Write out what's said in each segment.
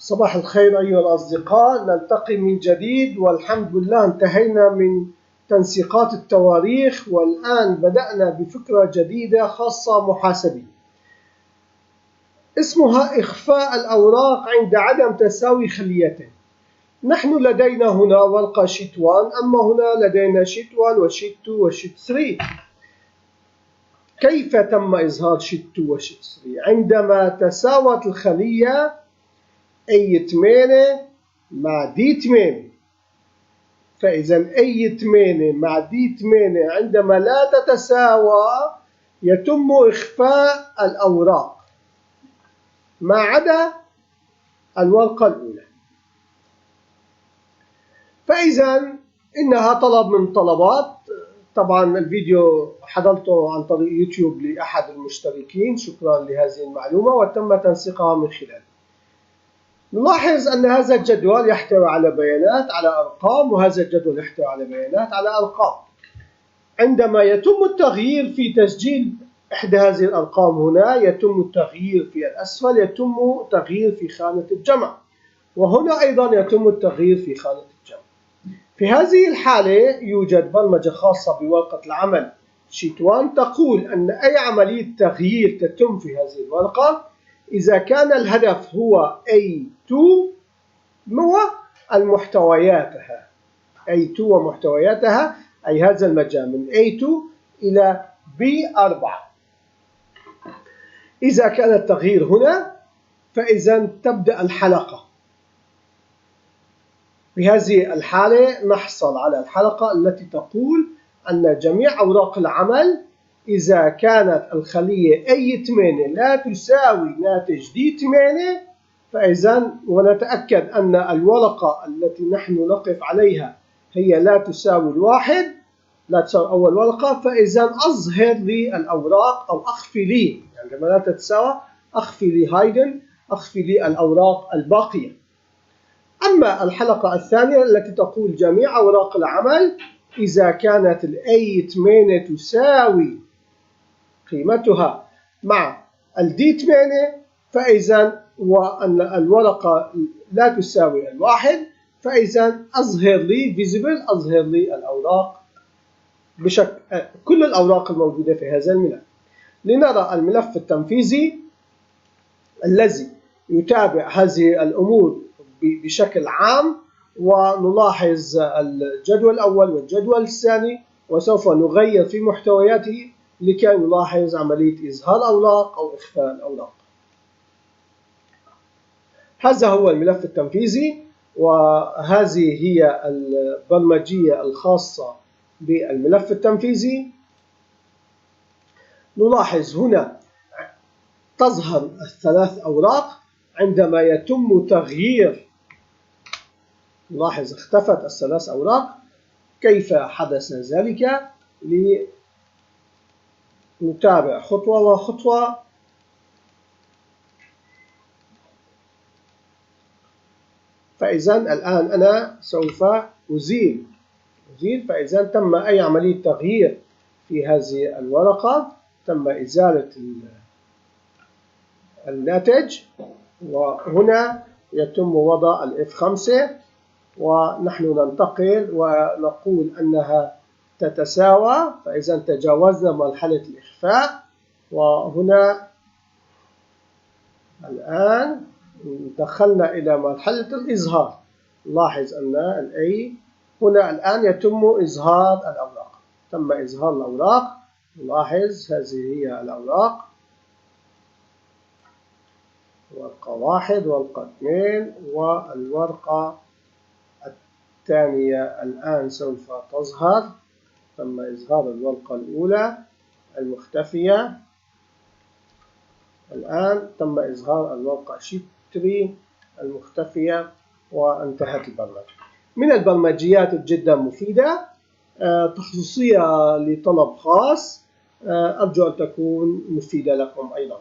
صباح الخير أيها الأصدقاء، نلتقي من جديد والحمد لله انتهينا من تنسيقات التواريخ والآن بدأنا بفكرة جديدة خاصة محاسبية اسمها إخفاء الأوراق عند عدم تساوي خليتين. نحن لدينا هنا ورقة شيت 1 أما هنا لدينا شيت 1 وشيت 2 وشيت 3. كيف تم إظهار شيت 2 وشيت 3؟ عندما تساوت الخلية A8 مع D8، فإذا A8 مع D8 عندما لا تتساوى يتم إخفاء الأوراق ما عدا الورقة الأولى. فإذا إنها طلب من طلبات، طبعا الفيديو حضرته عن طريق يوتيوب لأحد المشتركين، شكرا لهذه المعلومة وتم تنسيقها من خلاله. نلاحظ أن هذا الجدول يحتوي على بيانات على أرقام، وهذا الجدول يحتوي على بيانات على أرقام. عندما يتم التغيير في تسجيل إحدى هذه الأرقام هنا يتم التغيير في الأسفل، يتم تغيير في خانة الجمع، وهنا أيضا يتم التغيير في خانة الجمع. في هذه الحالة يوجد برمجة خاصة بورقة العمل شيت 1 تقول أن أي عملية تغيير تتم في هذه الورقة إذا كان الهدف هو A2 ومحتوياتها A2 ومحتوياتها، أي هذا المجال من A2 إلى B4. إذا كان التغيير هنا فإذا تبدأ الحلقة. في هذه الحالة نحصل على الحلقة التي تقول أن جميع أوراق العمل إذا كانت الخلية A8 لا تساوي ناتج D8 فإذا ونتأكد أن الورقة التي نحن نقف عليها هي لا تساوي الواحد، لا تساوي أول ورقة، فإذا أظهر لي الأوراق أو أخفي لي، يعني لما لا تتساوى أخفي لي هايدن، أخفي لي الأوراق الباقية. أما الحلقة الثانية التي تقول جميع أوراق العمل إذا كانت ال A8 تساوي قيمتها مع ال D8 فإذا وأن الورقة لا تساوي الواحد فإذا أظهر لي visible، أظهر لي الأوراق بشكل كل الأوراق الموجودة في هذا الملف. لنرى الملف التنفيذي الذي يتابع هذه الأمور بشكل عام، ونلاحظ الجدول الأول والجدول الثاني وسوف نغير في محتوياته لكي نلاحظ عملية إظهار الأوراق أو إخفاء الأوراق. هذا هو الملف التنفيذي، وهذه هي البرمجية الخاصة بالملف التنفيذي. نلاحظ هنا تظهر الثلاث أوراق عندما يتم تغيير. نلاحظ اختفت الثلاث أوراق. كيف حدث ذلك؟ لنتابع خطوة وخطوة. فإذا الآن أنا سوف أزيل، فإذا تم أي عملية تغيير في هذه الورقة تم إزالة الناتج، وهنا يتم وضع F5 ونحن ننتقل ونقول أنها تتساوى، فإذا تجاوزنا مرحلة الإخفاء، وهنا الآن دخلنا إلى مرحلة الإظهار. لاحظ أن هنا الآن يتم إظهار الأوراق، تم إظهار الأوراق. نلاحظ هذه هي الأوراق، ورقة 1 ورقة 2 والورقة الثانية الآن سوف تظهر. تم إظهار الورقة الأولى المختفية، الآن تم إظهار الورقة شيت 3 المختفية، وانتهت البرمجة. من البرمجيات جدا مفيدة، تخصصية لطلب خاص، أرجو أن تكون مفيدة لكم أيضا.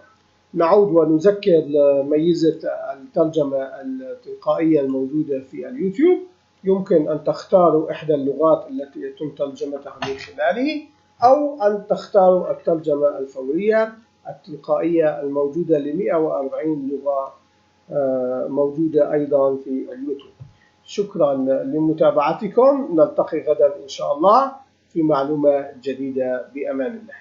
نعود ونذكر ميزة الترجمة التلقائية الموجودة في اليوتيوب. يمكن أن تختاروا إحدى اللغات التي يتم ترجمتها من خلاله، أو أن تختاروا الترجمة الفورية التلقائية الموجودة ل 140 لغة موجودة أيضا في اليوتيوب. شكرا لمتابعتكم، نلتقي غدا إن شاء الله في معلومة جديدة بأمان الله.